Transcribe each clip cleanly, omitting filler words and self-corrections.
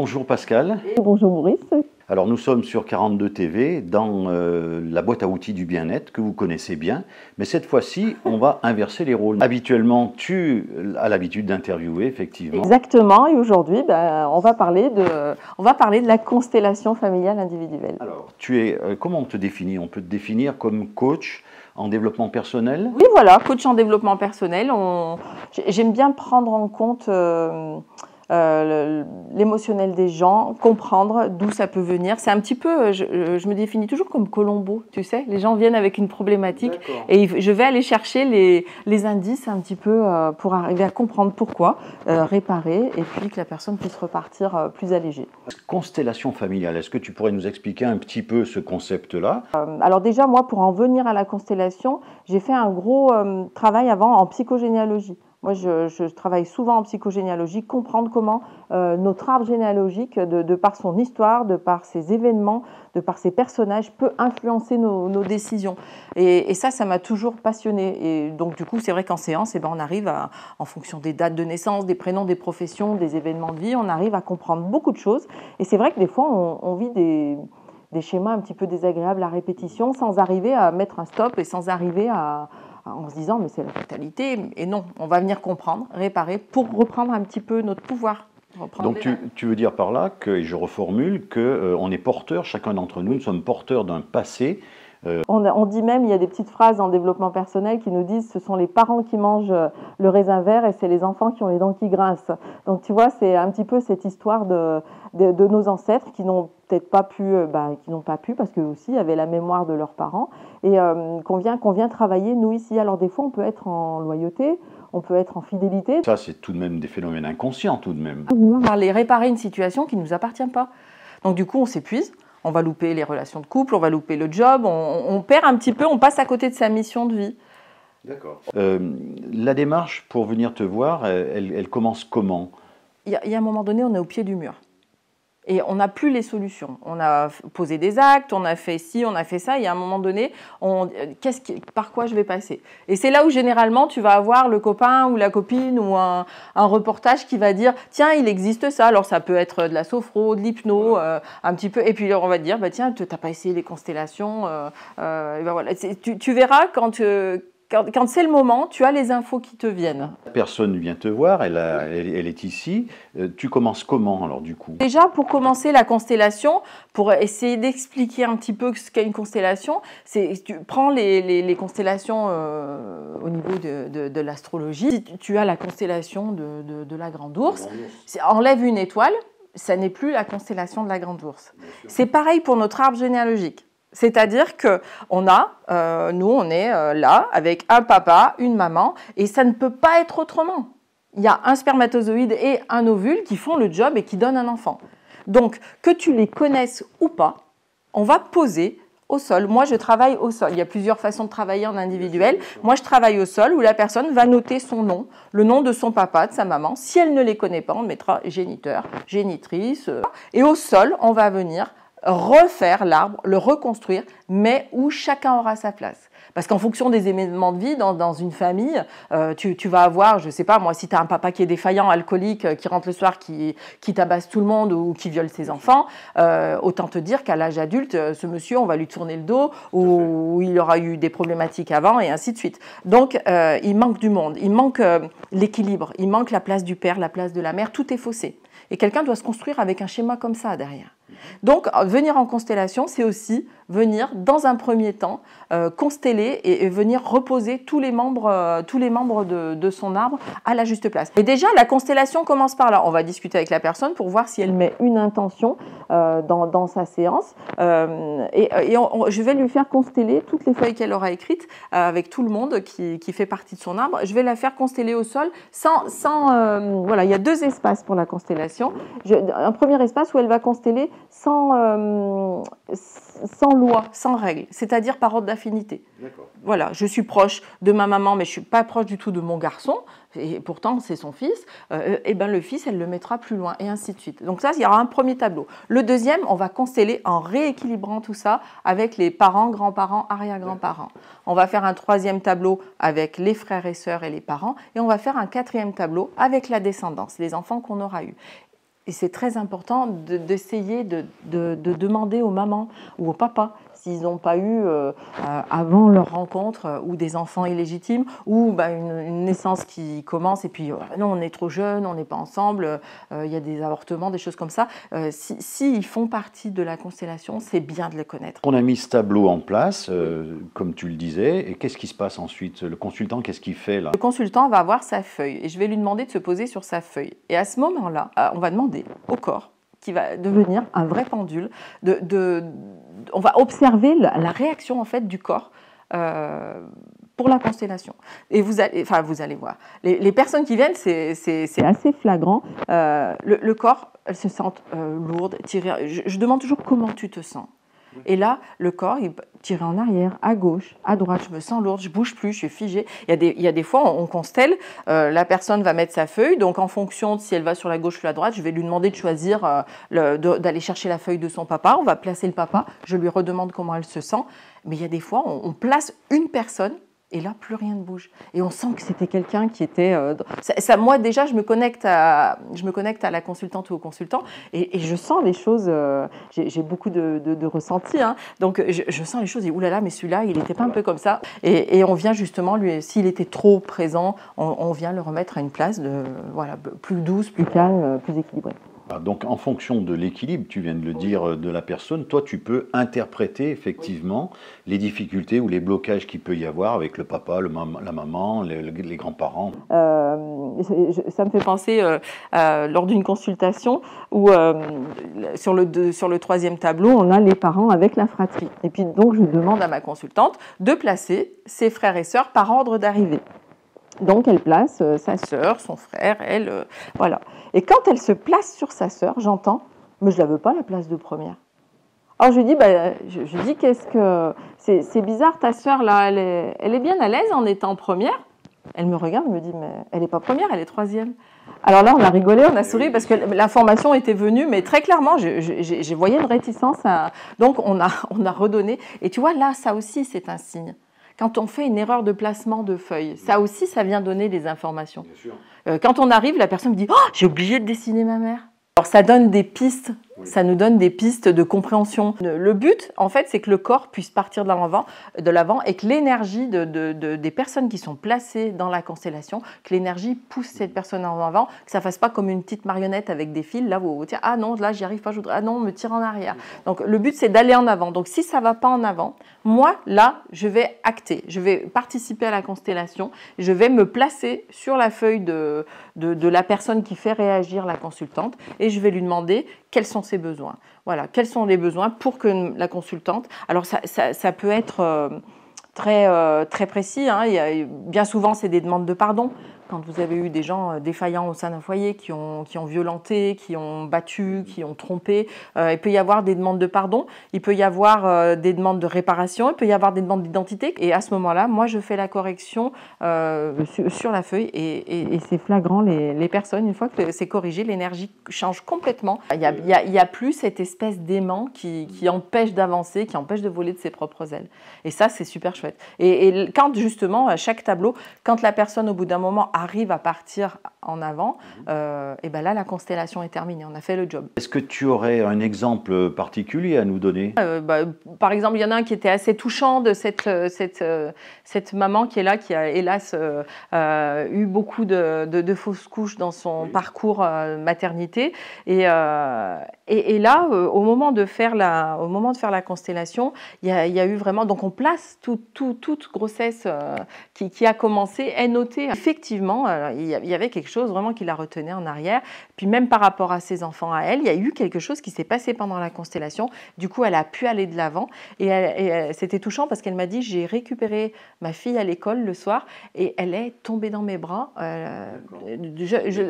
Bonjour Pascal. Et bonjour Maurice. Alors nous sommes sur 42 TV dans la boîte à outils du bien-être que vous connaissez bien, mais cette fois-ci on va inverser les rôles. Habituellement tu as l'habitude d'interviewer effectivement. Exactement, et aujourd'hui on va parler de la constellation familiale individuelle. Alors comment on te définit? On peut te définir comme coach en développement personnel? Oui voilà, coach en développement personnel. J'aime bien prendre en compte l'émotionnel des gens, comprendre d'où ça peut venir. C'est un petit peu, je me définis toujours comme Colombo, tu sais. Les gens viennent avec une problématique et je vais aller chercher les indices un petit peu pour arriver à comprendre pourquoi, réparer et puis que la personne puisse repartir plus allégée. Constellation familiale, est-ce que tu pourrais nous expliquer un petit peu ce concept-là? Alors déjà, moi, pour en venir à la constellation, j'ai fait un gros travail avant en psychogénéalogie. Moi, je travaille souvent en psychogénéalogie, comprendre comment notre arbre généalogique, de par son histoire, de par ses événements, de par ses personnages, peut influencer nos décisions. Et ça m'a toujours passionnée. Et donc, du coup, c'est vrai qu'en séance, on arrive, en fonction des dates de naissance, des prénoms, des professions, des événements de vie, on arrive à comprendre beaucoup de choses. Et c'est vrai que des fois, on vit des schémas un petit peu désagréables à répétition sans arriver à mettre un stop et sans arriver en se disant mais c'est la fatalité. Et non, on va venir comprendre, réparer pour reprendre un petit peu notre pouvoir. Donc tu veux dire par là, et je reformule, qu'on est porteur, chacun d'entre nous, nous sommes porteurs d'un passé. On dit même, il y a des petites phrases en développement personnel qui nous disent ce sont les parents qui mangent le raisin vert et c'est les enfants qui ont les dents qui grincent. Donc tu vois, c'est un petit peu cette histoire de nos ancêtres qui n'ont peut-être pas pu, qui n'ont pas pu parce qu'eux aussi avaient la mémoire de leurs parents et qu'on vient travailler nous ici. Alors des fois on peut être en loyauté, on peut être en fidélité. Ça c'est tout de même des phénomènes inconscients tout de même. Parler, réparer une situation qui ne nous appartient pas. Donc du coup on s'épuise. On va louper les relations de couple, on va louper le job, on perd un petit peu, on passe à côté de sa mission de vie. D'accord. La démarche pour venir te voir, elle commence comment? Il y a un moment donné, on est au pied du mur. Et on n'a plus les solutions. On a posé des actes, on a fait ci, on a fait ça. Et à un moment donné, par quoi je vais passer? Et c'est là où généralement tu vas avoir le copain ou la copine ou un reportage qui va dire tiens, il existe ça. Alors ça peut être de la sophro, de l'hypno, un petit peu. Et puis on va te dire bah, tiens, tu n'as pas essayé les constellations. Voilà. Tu verras quand c'est le moment, tu as les infos qui te viennent. La personne vient te voir, elle est ici. Tu commences comment alors du coup? Déjà, pour commencer la constellation, pour essayer d'expliquer un petit peu ce qu'est une constellation, tu prends les constellations au niveau de l'astrologie. Tu as la constellation de la Grande Ourse. Enlève une étoile, ça n'est plus la constellation de la Grande Ourse. C'est pareil pour notre arbre généalogique. C'est-à-dire que nous, on est là avec un papa, une maman, et ça ne peut pas être autrement. Il y a un spermatozoïde et un ovule qui font le job et qui donnent un enfant. Donc, que tu les connaisses ou pas, on va poser au sol. Moi, je travaille au sol. Il y a plusieurs façons de travailler en individuel. Moi, je travaille au sol où la personne va noter son nom, le nom de son papa, de sa maman. Si elle ne les connaît pas, on mettra géniteur, génitrice. Et au sol, on va venir refaire l'arbre, le reconstruire, mais où chacun aura sa place. Parce qu'en fonction des événements de vie, dans une famille, tu vas avoir, je ne sais pas, moi, si tu as un papa qui est défaillant, alcoolique, qui rentre le soir, qui tabasse tout le monde ou qui viole ses enfants, autant te dire qu'à l'âge adulte, ce monsieur, on va lui tourner le dos ou il aura eu des problématiques avant et ainsi de suite. Donc, il manque du monde, il manque l'équilibre, il manque la place du père, la place de la mère, tout est faussé. Et quelqu'un doit se construire avec un schéma comme ça derrière. Donc, venir en constellation, c'est aussi venir, dans un premier temps, consteller et venir reposer tous les membres de son arbre à la juste place. Et déjà, la constellation commence par là. On va discuter avec la personne pour voir si elle met une intention dans sa séance. Je vais lui faire consteller toutes les feuilles qu'elle aura écrites avec tout le monde qui fait partie de son arbre. Je vais la faire consteller au sol voilà, il y a deux espaces pour la constellation. Un premier espace où elle va consteller sans loi, sans règle, c'est-à-dire par ordre d'affinité. Voilà, je suis proche de ma maman, mais je ne suis pas proche du tout de mon garçon, et pourtant c'est son fils, et ben le fils, elle le mettra plus loin, et ainsi de suite. Donc ça, il y aura un premier tableau. Le deuxième, on va consteller en rééquilibrant tout ça avec les parents, grands-parents, arrière-grands-parents. On va faire un troisième tableau avec les frères et sœurs et les parents, et on va faire un quatrième tableau avec la descendance, les enfants qu'on aura eus. Et c'est très important d'essayer de demander aux mamans ou aux papas s'ils n'ont pas eu, avant leur rencontre, ou des enfants illégitimes, ou une naissance qui commence, et puis non, on est trop jeune, on n'est pas ensemble, il y a des avortements, des choses comme ça. S'ils font partie de la constellation, c'est bien de les connaître. On a mis ce tableau en place, comme tu le disais, et qu'est-ce qui se passe ensuite? Le consultant, qu'est-ce qu'il fait là? Le consultant va avoir sa feuille, et je vais lui demander de se poser sur sa feuille. Et à ce moment-là, on va demander au corps, qui va devenir un vrai pendule, on va observer la réaction en fait du corps pour la constellation. Et vous allez voir, les personnes qui viennent, c'est assez flagrant. Le corps, elles se sentent lourdes, tirées. Je demande toujours comment tu te sens. Et là, le corps, il tire en arrière, à gauche, à droite, je me sens lourde, je bouge plus, je suis figée. Il y a des fois, on constelle, la personne va mettre sa feuille, donc en fonction de si elle va sur la gauche ou la droite, je vais lui demander de choisir, d'aller chercher la feuille de son papa, on va placer le papa, je lui redemande comment elle se sent. Mais il y a des fois, on place une personne, et là, plus rien ne bouge. Et on sent que c'était quelqu'un qui était... moi, déjà, je me connecte à la consultante ou au consultant, et je sens les choses... j'ai beaucoup de ressentis, hein, donc je sens les choses, et oulala, mais celui-là, il n'était pas un peu comme ça. Et on vient justement, lui, s'il était trop présent, on vient le remettre à une place plus douce, plus calme, plus équilibrée. Donc, en fonction de l'équilibre, tu viens de le dire, de la personne, toi, tu peux interpréter effectivement les difficultés ou les blocages qu'il peut y avoir avec le papa, la maman, les grands-parents. Ça me fait penser lors d'une consultation où sur le troisième tableau, on a les parents avec la fratrie. Et puis donc, je demande à ma consultante de placer ses frères et sœurs par ordre d'arrivée. Donc, elle place sa sœur, son frère, elle, voilà. Et quand elle se place sur sa sœur, j'entends, mais je la veux pas la place de première. Alors je lui dis, qu'est-ce que c'est bizarre, ta sœur là, elle est bien à l'aise en étant première. Elle me regarde, elle me dit, mais elle n'est pas première, elle est troisième. Alors là, on a rigolé, on a souri parce que l'information était venue, mais très clairement, j'ai voyé une réticence. Donc on a redonné. Et tu vois, là, ça aussi, c'est un signe. Quand on fait une erreur de placement de feuille, ça aussi, ça vient donner des informations. Bien sûr. Quand on arrive, la personne me dit « Oh, j'ai oublié de dessiner ma mère ». Alors ça donne des pistes, ça nous donne des pistes de compréhension. Le but, en fait, c'est que le corps puisse partir de l'avant et que l'énergie des personnes qui sont placées dans la constellation, que l'énergie pousse cette personne en avant, que ça ne fasse pas comme une petite marionnette avec des fils, là, vous tirez, ah non, là, j'y arrive pas, ah non, on me tire en arrière. Donc le but, c'est d'aller en avant. Donc si ça ne va pas en avant, moi, là, je vais acter, je vais participer à la constellation, je vais me placer sur la feuille de la personne qui fait réagir la consultante et je vais lui demander quels sont ses besoins. Voilà, quels sont les besoins pour que la consultante... Alors ça peut être très précis, hein. Bien souvent, c'est des demandes de pardon. Quand vous avez eu des gens défaillants au sein d'un foyer qui ont violenté, qui ont battu, qui ont trompé, il peut y avoir des demandes de pardon, il peut y avoir des demandes de réparation, il peut y avoir des demandes d'identité. Et à ce moment-là, moi, je fais la correction sur la feuille et c'est flagrant. Les personnes, une fois que c'est corrigé, l'énergie change complètement. Il y a plus cette espèce d'aimant qui empêche d'avancer, qui empêche de voler de ses propres ailes. Et ça, c'est super chouette. Et quand justement, à chaque tableau, quand la personne, au bout d'un moment, arrive à partir en avant, et ben là, la constellation est terminée, on a fait le job. Est-ce que tu aurais un exemple particulier à nous donner? Par exemple, il y en a un qui était assez touchant de cette maman qui est là, qui a hélas eu beaucoup de fausses couches dans son parcours maternité. Et là, au moment de faire la constellation, il y a eu vraiment... Donc on place toute grossesse qui a commencé, est notée. Effectivement, il y avait quelque chose vraiment qui la retenait en arrière. Puis même par rapport à ses enfants à elle, il y a eu quelque chose qui s'est passé pendant la constellation. Du coup, elle a pu aller de l'avant. Et c'était touchant parce qu'elle m'a dit, j'ai récupéré ma fille à l'école le soir et elle est tombée dans mes bras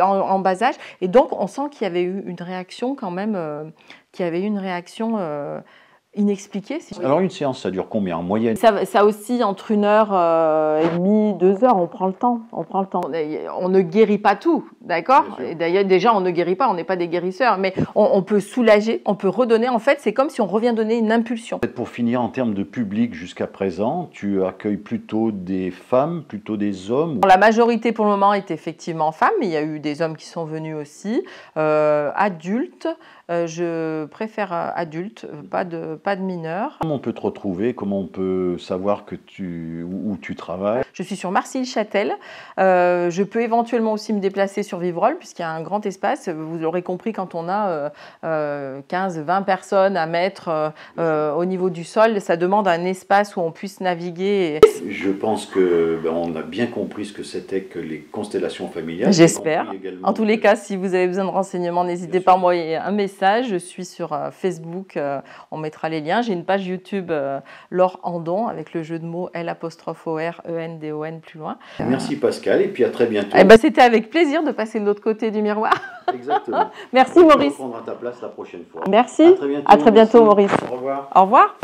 en bas âge. Et donc, on sent qu'il y avait eu une réaction quand même, inexpliquées. Alors une séance, ça dure combien en moyenne? Ça oscille entre 1h30, 2 heures, on prend le temps. On ne guérit pas tout, d'accord? Et d'ailleurs, déjà, on ne guérit pas, on n'est pas des guérisseurs, mais on peut soulager, on peut redonner. En fait, c'est comme si on revient donner une impulsion. Pour finir, en termes de public jusqu'à présent, tu accueilles plutôt des femmes, plutôt des hommes? La majorité pour le moment est effectivement femmes, mais il y a eu des hommes qui sont venus aussi, adultes. Je préfère adultes, pas de mineurs. Comment on peut te retrouver? Comment on peut savoir où tu travailles? Je suis sur Marcilly-Châtel. Je peux éventuellement aussi me déplacer sur Vivrolles, puisqu'il y a un grand espace. Vous l'aurez compris, quand on a 15-20 personnes à mettre au niveau du sol, ça demande un espace où on puisse naviguer. Je pense qu'on a bien compris ce que c'était que les constellations familiales. J'espère. En tous les cas, si vous avez besoin de renseignements, n'hésitez pas à m'envoyer un message. Je suis sur Facebook, on mettra les liens. J'ai une page YouTube Laure Andon avec le jeu de mots L'_OR_ENDON plus loin. Merci Pascal et puis à très bientôt. C'était avec plaisir de passer de l'autre côté du miroir. Exactement. Merci Maurice. On reprendra ta place la prochaine fois. Merci. À très bientôt, Maurice. Au revoir. Au revoir.